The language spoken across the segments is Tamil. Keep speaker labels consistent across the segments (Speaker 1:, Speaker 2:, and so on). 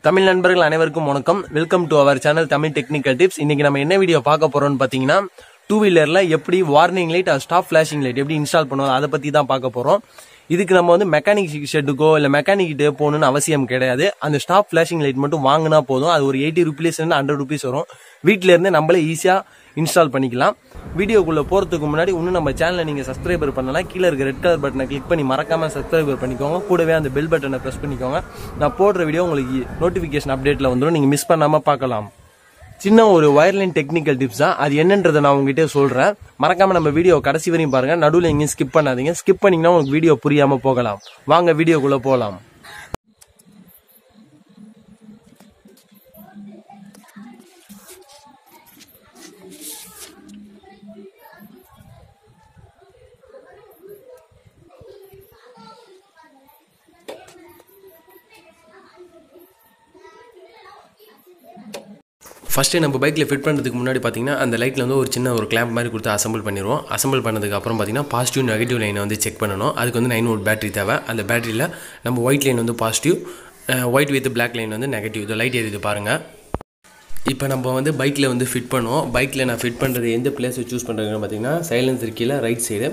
Speaker 1: தமிழ் நண்பர்கள் அனைவருக்கும் வணக்கம். Welcome to our channel Tamil technical tips. இன்னைக்கு நம்ம என்ன வீடியோ பார்க்க போறோம்னு பாத்தீங்கன்னா, டூ வீலர்ல எப்படி warning light stop flashing light எப்படி இன்ஸ்டால் பண்ணுவோம் அதை பத்தி தான் பார்க்க போறோம். இதுக்கு நம்ம மெக்கானிக் ஷெட்டுக்கோ இல்ல மெக்கானிக் கிட்டே போகணும்னு அவசியம் கிடையாது. அந்த ஸ்டாப் ஃபிளாஷிங் லைட் மட்டும் வாங்கினா போதும். அது ஒரு 80 rupees 100 rupees வரும். வீட்டில இருந்து நம்மளே ஈஸியா இன்ஸ்டால் பண்ணிக்கலாம். வீடியோக்குள்ள போறதுக்கு முன்னாடி இன்னும் நம்ம சேனலை நீங்க சப்ஸ்கிரைபர் பண்ணலாம். கீழே இருக்க ரெட் கலர் பட்டனை கிளிக் பண்ணி மறக்காம சப்ஸ்கிரைபர் பண்ணிக்கோங்க. கூடவே அந்த பெல் பட்டனை பிரஸ் பண்ணிக்கோங்க. நான் போடுற வீடியோ உங்களுக்கு நோட்டிபிகேஷன் அப்டேட்ல வந்துடும். நீங்க மிஸ் பண்ணாம பார்க்கலாம். சின்ன ஒரு வயர்லைன் டெக்னிக்கல் டிப்ஸ் தான். அது என்னன்றதை நான் உங்ககிட்ட சொல்றேன். மறக்காம நம்ம வீடியோ கடைசி வரையும் பாருங்க. நடுவில் எங்கேயும் ஸ்கிப் பண்ணாதீங்க. ஸ்கிப் பண்ணீங்கன்னா உங்களுக்கு வீடியோ புரியாம போகலாம். வாங்க வீடியோக்குள்ள போகலாம். ஃபஸ்ட்டு நம்ம பைக்கில் ஃபிட் பண்ணுறதுக்கு முன்னாடி பார்த்தீங்கன்னா அந்த லைட்டில் ஒரு சின்ன ஒரு கிளாம்ப் மாதிரி கொடுத்து அசம்பிள் பண்ணிடுவோம். அசம்பிள் பண்ணதுக்கு அப்புறம் பார்த்தீங்கன்னா பாசிட்டிவ் நெகட்டிவ் லைனை செக் பண்ணணும். அதுக்கு 9 volt பேட்டரி தேவை. அந்த பேட்டரியில் நம்ம white line positive, white with black line negative. இது லைட் எரியுது பாருங்கள். இப்போ நம்ம பைக்கில் ஃபிட் பண்ணுவோம். பைக்கில் நான் ஃபிட் பண்ணுறது எந்த பிளேஸை சூஸ் பண்ணுறதுன்னு பார்த்தீங்கன்னா, சைலன்சர் கீழே ரைட் சைடு.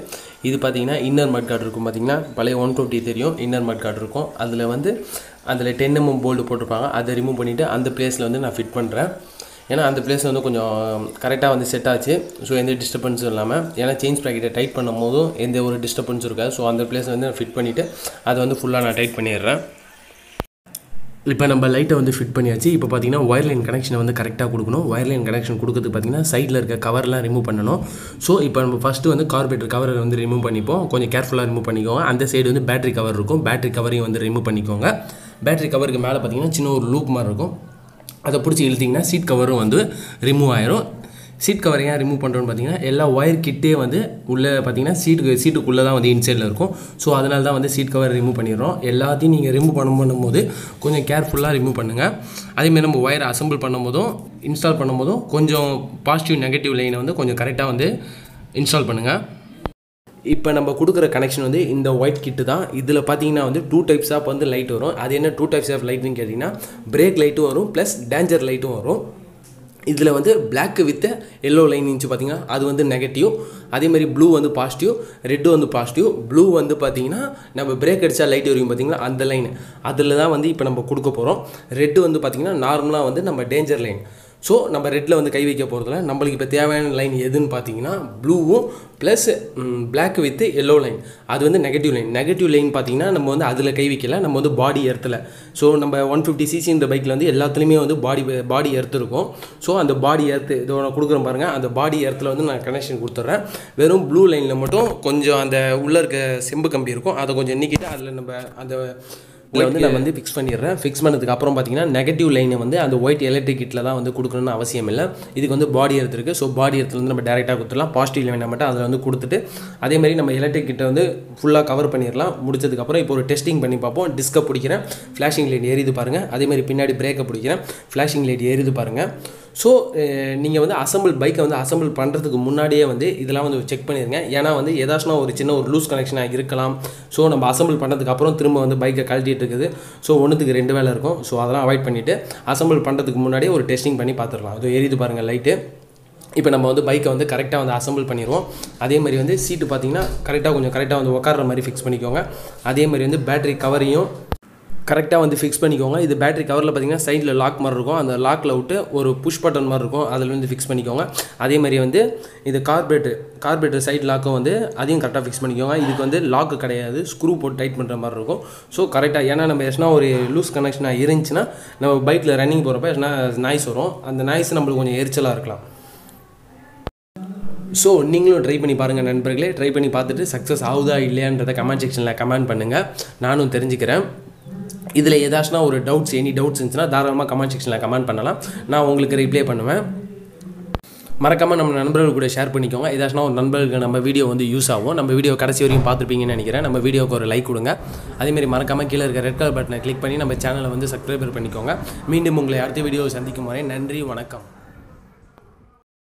Speaker 1: இது பார்த்தீங்கன்னா இன்னர் மட் கார்டு இருக்கும். பார்த்தீங்கன்னா பழைய 120 தெரியும், இன்னர் மட் கார்டு இருக்கும். அதில் 10 mm போல்டு போட்டிருப்பாங்க. அதை ரிமூவ் பண்ணிவிட்டு அந்த பிளேஸில் நான் ஃபிட் பண்ணுறேன். ஏன்னா அந்த பிளேஸ் கொஞ்சம் கரெக்டாக செட் ஆச்சு. ஸோ எந்த டிஸ்டர்பன்ஸும் இல்லாமல், ஏன்னா செயின் ப்ராக்கெட்டை டைட் பண்ணும் போதும் எந்த ஒரு டிஸ்டர்பன்ஸும் இருக்காது. ஸோ அந்த பிளேஸை நான் ஃபிட் பண்ணிவிட்டு அதை ஃபுல்லாக நான் டைட் பண்ணிடுறேன். இப்போ நம்ம லைட்டை ஃபிட் பண்ணியாச்சு. இப்போ பார்த்தீங்கன்னா ஒயர்லைன் கனெக்ஷனை கரெக்டாக கொடுக்கணும். ஒயர்லைன் கனெக்ஷன் கொடுக்கறதுக்கு பார்த்தீங்கன்னா சைடில் இருக்க கவர்லாம் ரிமூவ் பண்ணணும். ஸோ இப்போ நம்ம ஃபஸ்ட்டு கார்பரேட்டர் கவரை ரிமூவ் பண்ணிப்போம். கொஞ்சம் கேர்ஃபுல்லாக ரிமூவ் பண்ணிக்கோங்க. அந்த சைடு பேட்டரி கவர் இருக்கும். பேட்டரி கவரையும் ரிமூவ் பண்ணிக்கோங்க. பேட்டரி கவருக்கு மேலே பார்த்தீங்கன்னா சின்ன ஒரு லூப் மாதிரி இருக்கும். அதை பிடிச்சி இழுத்திங்கன்னா சீட் கவரும் ரிமூவ் ஆயிரும். சீட் கவர் ஏன் ரிமூவ் பண்ணுறோன்னு பார்த்தீங்கன்னா, எல்லா ஒயர் கிட்டே உள்ளே பார்த்தீங்கன்னா சீட்டுக்குள்ளே தான் இன்சைடில் இருக்கும். ஸோ அதனால தான் சீட் கவர் ரிமூவ் பண்ணிடுறோம். எல்லாத்தையும் நீங்கள் ரிமூவ் பண்ணும்போது கொஞ்சம் கேர்ஃபுல்லாக ரிமூவ் பண்ணுங்கள். அதேமாதிரி நம்ம ஒயரை அசம்பிள் பண்ணும்போதும் இன்ஸ்டால் பண்ணும்போதும் கொஞ்சம் பாசிட்டிவ் நெகட்டிவ் லைனை கொஞ்சம் கரெக்டாக இன்ஸ்டால் பண்ணுங்கள். இப்போ நம்ம கொடுக்குற கனெக்ஷன் இந்த ஒயிட் கிட்டு தான். இதில் பார்த்தீங்கன்னா 2 types ஆஃப் லைட் வரும். அது என்ன 2 types ஆஃப் லைட்னு கேட்டிங்கன்னா, பிரேக் லைட்டும் வரும் ப்ளஸ் டேஞ்சர் லைட்டும் வரும். இதில் பிளாக் வித் எல்லோ லைன் இருந்துச்சு பார்த்தீங்கன்னா, அது நெகட்டிவ். அதேமாதிரி blue positive, red positive. Blue பார்த்தீங்கன்னா நம்ம பிரேக் அடித்தா லைட் வரையும் பார்த்தீங்கன்னா அந்த லைன், அதில் தான் இப்போ நம்ம கொடுக்க போகிறோம். ரெட்டு பார்த்தீங்கன்னா நார்மலாக நம்ம டேஞ்சர் லைன். ஸோ நம்ம ரெட்டில் கை வைக்க போகிறதுல நம்மளுக்கு இப்போ தேவையான லைன் எதுன்னு பார்த்தீங்கன்னா ப்ளூவும் plus black with yellow line. அது நெகட்டிவ் லைன். நெகட்டிவ் லைன் பார்த்தீங்கன்னா நம்ம அதில் கை வைக்கல, நம்ம பாடி எர்த்தில். ஸோ நம்ம 150cc இந்த பைக்கில் எல்லாத்துலேயுமே பாடி எர்த்து இருக்கும். ஸோ அந்த பாடி எர்த்து இதோட கொடுக்குறேன் பாருங்கள். அந்த பாடி எர்த்தில் நான் கனெக்ஷன் கொடுத்துட்றேன். வெறும் ப்ளூ லைனில் மட்டும் கொஞ்சம் அந்த உள்ளே இருக்க செம்பு கம்பி இருக்கும், அதை கொஞ்சம் நீக்கிட்டு அதில் நம்ம அந்த நான் ஃபிக்ஸ் பண்ணிடுறேன். ஃபிக்ஸ் பண்ணதுக்கு அப்புறம் பார்த்தீங்கன்னா நெகட்டிவ் லைனை அந்த ஒயிட் எலக்ட்ரிக் கிட்டில் தான் கொடுக்கணும்னு அவசியம் இல்லை. இதுக்கு பாடி எர்த் இருக்குது. ஸோ பாடி எர்த்தில் நம்ம டேரெக்டாக கொடுத்துடலாம். பாசிட்டிவ் லைனை மட்டும் அதில் கொடுத்துட்டு அதேமாதிரி நம்ம எலக்ட்ரிக் கிட்டை ஃபுல்லாக கவர் பண்ணிடலாம். முடிச்சதுக்கப்புறம் இப்போ ஒரு டெஸ்டிங் பண்ணி பார்ப்போம். டிஸ்கை பிடிக்கிறேன், ஃப்ளாஷிங் லைட் ஏறிது பாருங்கள். அதேமாதிரி பின்னாடி பிரேக்கை பிடிக்கிறேன், ஃப்ளாஷிங் லைட் ஏறிது பாருங்கள். ஸோ நீங்கள் பைக்கை அசம்பிள் பண்ணுறதுக்கு முன்னாடியே இதெல்லாம் செக் பண்ணிடுங்க. ஏன்னா ஏதாச்சும் ஒரு சின்ன ஒரு லூஸ் கனெக்ஷனாக இருக்கலாம். ஸோ நம்ம அசம்பிள் பண்ணதுக்கு அப்புறம் திரும்ப பைக்கை கழட்டிட்டு இருக்குது. ஸோ ஒன்றுத்துக்கு 2 வேலை இருக்கும். ஸோ அதெல்லாம் அவாய்ட் பண்ணிவிட்டு அசம்பிள் பண்ணுறதுக்கு முன்னாடியே ஒரு டெஸ்டிங் பண்ணி பார்த்துடலாம். அது எரியுது பாருங்கள் லைட்டு. இப்போ நம்ம பைக்கை கரெக்டாக அசம்பிள் பண்ணிடுவோம். அதே மாதிரி சீட்டு பார்த்தீங்கன்னா கரெக்டாக உட்கார்ற மாதிரி ஃபிக்ஸ் பண்ணிக்கோங்க. அதே மாதிரி பேட்டரி கவரையும் கரெக்டாக ஃபிக்ஸ் பண்ணிக்கோங்க. இது பேட்டரி கவரில் பார்த்தீங்கன்னா சைடில் லாக் மாதிரி இருக்கும். அந்த லாக்கில் விட்டு ஒரு புஷ் பட்டன் மாதிரி இருக்கும், அதில் ஃபிக்ஸ் பண்ணிக்கோங்க. அதே மாதிரி இது கார்பரேட்டர் சைட் லாக்கும் அதையும் கரெக்டாக ஃபிக்ஸ் பண்ணிக்கோங்க. இதுக்கு லாக்கு கிடையாது, ஸ்க்ரூ போட்டு டைட் பண்ணுற மாதிரி இருக்கும். ஸோ கரெக்டாக, ஏன்னா நம்ம எஸ்னா ஒரு லூஸ் கனெக்ஷனாக இருந்துச்சுன்னா நம்ம பைக்கில் ரன்னிங் போகிறப்ப எஸ்னா நாய்ஸ் வரும். அந்த நாய்ஸ் நம்மளுக்கு கொஞ்சம் எரிச்சலாக இருக்கலாம். ஸோ நீங்களும் ட்ரை பண்ணி பாருங்கள் நண்பர்களே. ட்ரை பண்ணி பார்த்துட்டு சக்ஸஸ் ஆகுதா இல்லையான்றதை கமெண்ட் செக்ஷனில் கமெண்ட் பண்ணுங்கள். நானும் தெரிஞ்சுக்கிறேன். இதில் ஏதாச்சும் ஒரு எனி டவுட்ஸ் இருந்துச்சுன்னா தாராளமாக கமெண்ட் செக்ஷனில் கமெண்ட் பண்ணலாம். நான் உங்களுக்கு ரிப்ளை பண்ணுவேன். மறக்காமல் நம்ம நண்பர்கள் கூட ஷேர் பண்ணிக்கோங்க. ஏதாச்சும் ஒரு நண்பர்களுக்கு நம்ம வீடியோ யூஸ் ஆகும். நம்ம வீடியோ கடைசி வரையும் பார்த்துருப்பீங்கன்னு நினைக்கிறேன். நம்ம வீடியோக்கு ஒரு லைக் கொடுங்க. அதேமாதிரி மறக்காமல் கீழே இருக்க ரெட் கலர் பட்டனை கிளிக் பண்ணி நம்ம சேனலை சப்ஸ்கிரைபர் பண்ணிக்கோங்க. மீண்டும் உங்களை அடுத்த வீடியோவை சந்திக்கும் வரை நன்றி, வணக்கம்.